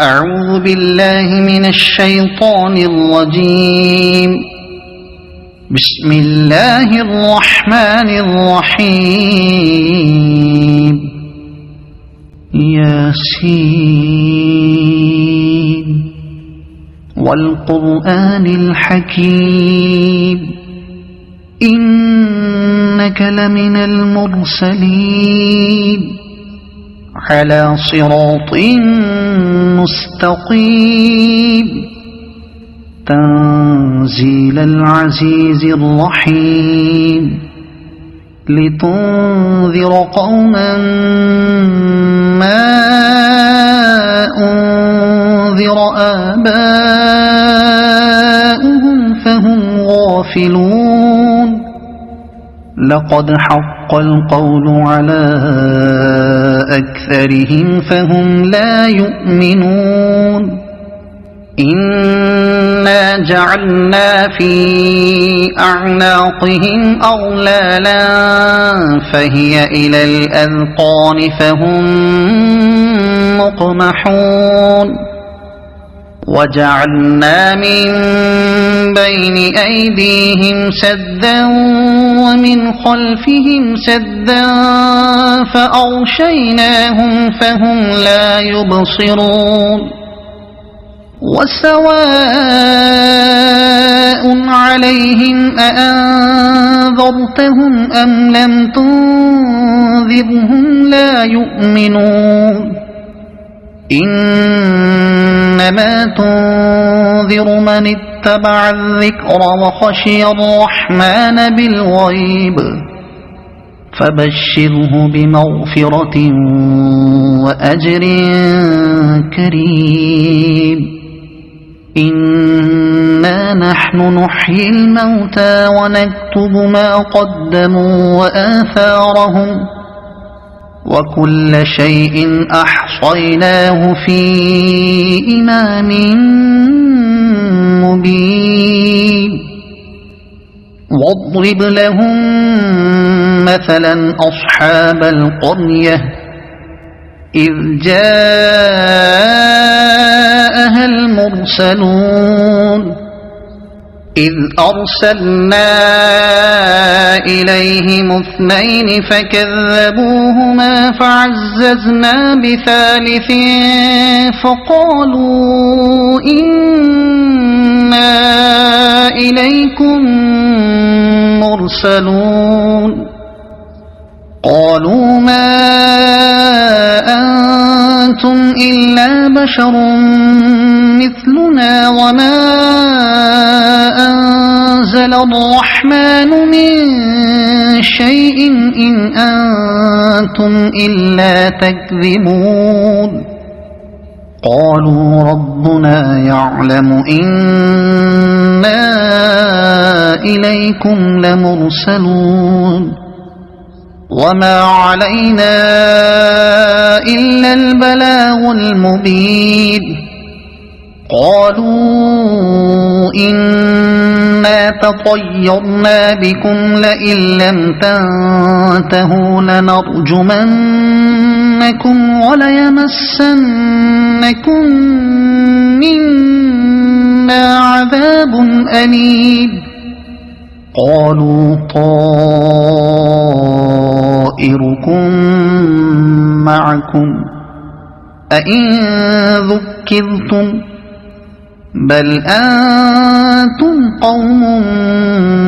أعوذ بالله من الشيطان الرجيم. بسم الله الرحمن الرحيم. ياسين والقرآن الحكيم إنك لمن المرسلين على صراط مستقيم تنزيل العزيز الرحيم لتنذر قوما ما أنذر آباؤهم فهم غافلون. لقد حق القول على أكثرهم فهم لا يؤمنون. إنا جعلنا في أعناقهم أغلالا فهي إلى الأذقان فهم مقمحون. وجعلنا من بين أيديهم سدا ومن خلفهم سدا فأغشيناهم فهم لا يبصرون. وسواء عليهم أأنذرتهم أم لم تنذرهم لا يؤمنون. إنما تنذر من اتبع الذكر وخشي الرحمن بالغيب فبشره بمغفرة وأجر كريم. إنا نحن نحيي الموتى ونكتب ما قدموا وآثارهم وكل شيء أحصيناه في إمام مبين. واضرب لهم مثلا أصحاب القرية إذ جاءها المرسلون إذ أرسلنا إليهم اثنين فكذبوهما فعززنا بثالث فقالوا إنا إليكم مرسلون. قالوا ما أنتم إلا بشر مثلنا وما أنزل الرحمن من شيء إن أنتم إلا تكذبون. قالوا ربنا يعلم إنا إليكم لمرسلون وما علينا إلا البلاغ المبين. قالوا إنا تطيرنا بكم لئن لم تنتهوا لنرجمنكم وليمسنكم منا عذاب أليم. قالوا طائركم معكم أئن ذكرتم بل أنتم قوم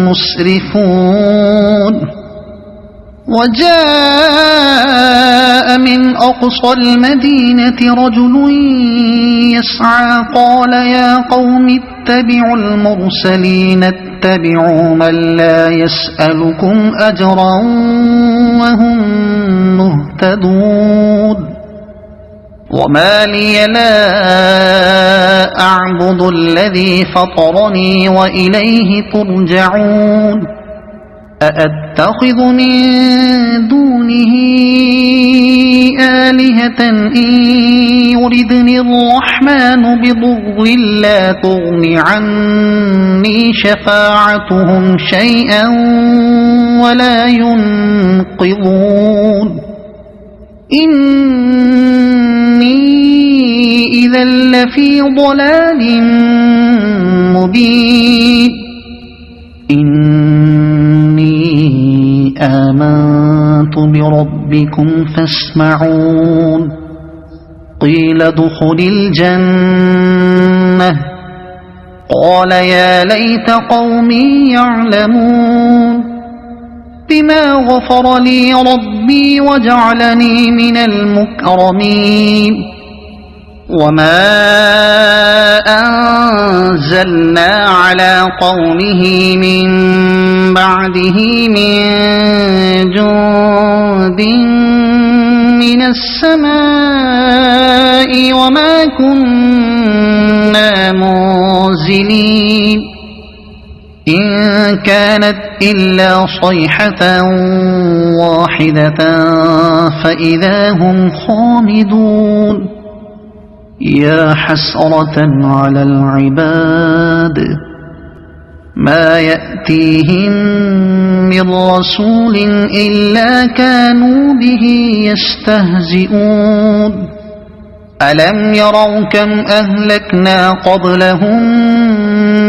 مسرفون. وجاء من أقصى المدينة رجل يسعى قال يا قوم اتبعوا المرسلين اتبعوا من لا يسألكم أجرا وهم مهتدون. وما لي لا أعبد الذي فطرني وإليه ترجعون. أأتخذ من دونه آلهة إن يردني الرحمن بضر لا تغن عني شفاعتهم شيئا ولا ينقذون. إن إذا لفي ضلال مبين إني آمنت بربكم فاسمعون قيل ادخل الجنة قال يا ليت قومي يعلمون بما غفر لي ربي وجعلني من المكرمين وما أنزلنا على قومه من بعده من جند من السماء وما كنا منزلين إن كانت إلا صيحة واحدة فإذا هم خامدون يا حسرة على العباد ما يأتيهم من رسول إلا كانوا به يستهزئون ألم يروا كم أهلكنا قبلهم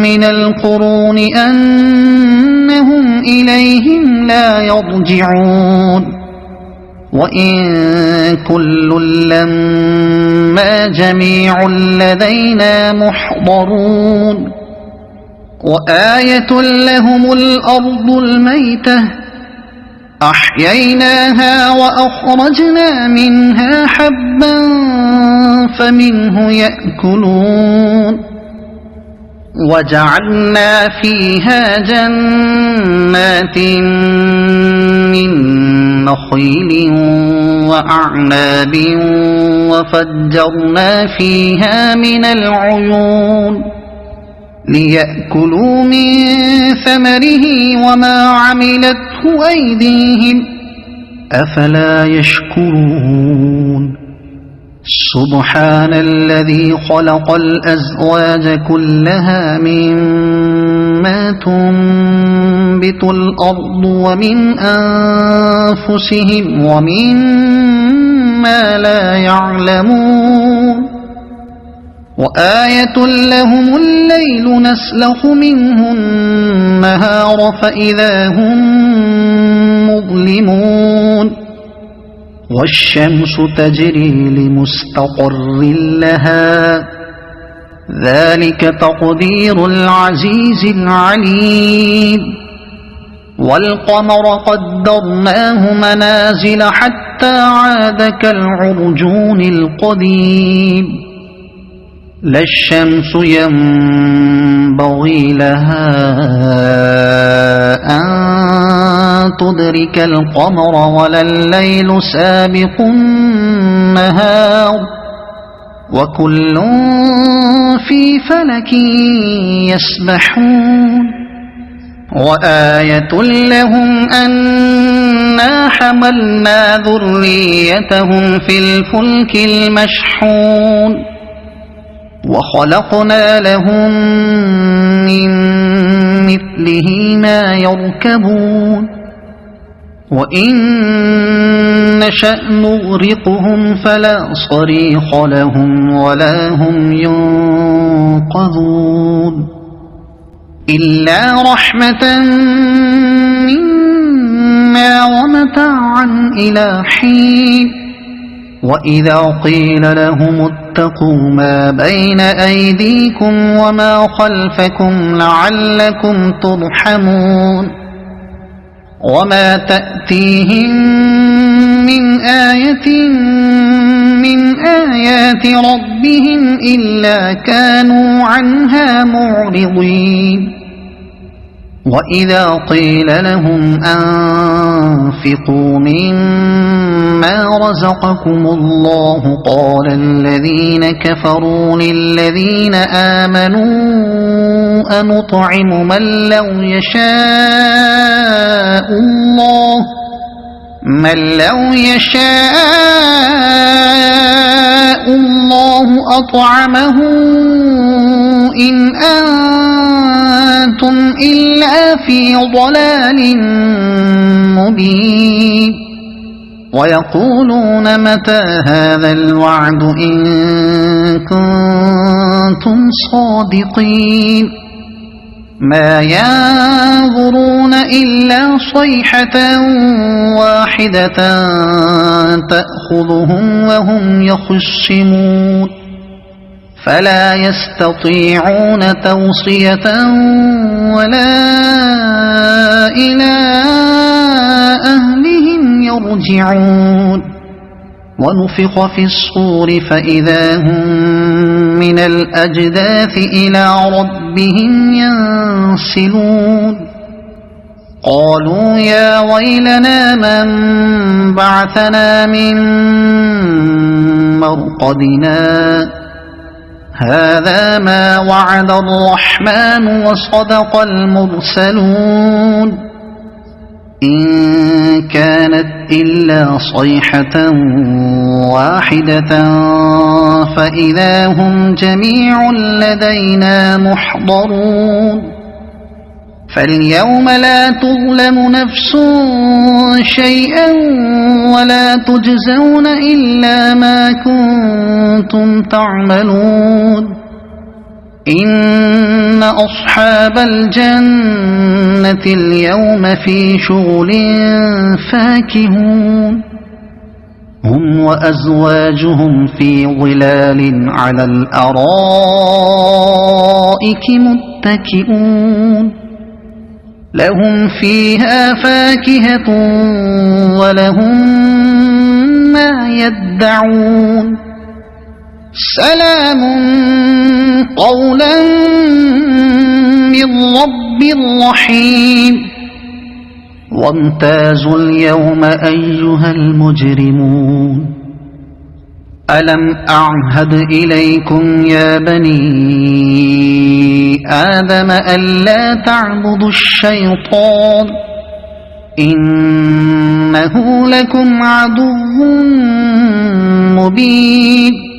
من القرون أنهم إليهم لا يرجعون وإن كل لما جميع لدينا محضرون وآية لهم الأرض الميتة أحييناها وأخرجنا منها حبا فمنه يأكلون وجعلنا فيها جنات من نخيل وأعناب وفجرنا فيها من العيون ليأكلوا من ثمره وما عملته أيديهم أفلا يشكرون سبحان الذي خلق الأزواج كلها مما تنبت الأرض ومن أنفسهم ومما لا يعلمون وآية لهم الليل نسلخ منه النهار فإذا هم مظلمون والشمس تجري لمستقر لها ذلك تقدير العزيز العليم والقمر قدرناه منازل حتى عاد كالعرجون القديم لا الشمس ينبغي لها أن تدرك القمر ولا الليل سابق النهار وكل في فلك يسبحون وآية لهم أنا حملنا ذريتهم في الفلك المشحون وخلقنا لهم من مثله ما يركبون وإن نشأ نغرقهم فلا صريخ لهم ولا هم ينقذون إلا رحمة منا ومتاعا إلى حين وإذا قيل لهم اتقوا ما بين أيديكم وما خلفكم لعلكم ترحمون وما تأتيهم من آية من آيات ربهم إلا كانوا عنها معرضين وإذا قيل لهم أنفقوا مما رزقكم الله قال الذين كفروا للذين آمنوا أنطعم من لو يشاء الله أطعمه إن أنتم إلا في ضلال مبين ويقولون متى هذا الوعد إن كنتم صادقين ما ينظرون إلا صيحة واحدة تأخذهم وهم يخصمون فلا يستطيعون توصية ولا إلى أهلهم يرجعون ونفخ في الصور فإذا هم من الأجداث إلى ربهم ينسلون قالوا يا ويلنا من بعثنا من مرقدنا هذا ما وعد الرحمن وصدق المرسلون إن كانت إلا صيحة واحدة فإذا هم جميع لدينا محضرون فاليوم لا تظلم نفس شيئا ولا تجزون إلا ما كنتم تعملون إن أصحاب الجنة اليوم في شغل فاكهون هم وأزواجهم في ظلال على الأرائك متكئون لهم فيها فاكهة ولهم ما يدعون سلام قولا من رب رحيم وامتازوا اليوم أيها المجرمون ألم أعهد إليكم يا بني آدم ألا تعبدوا الشيطان إنه لكم عدو مبين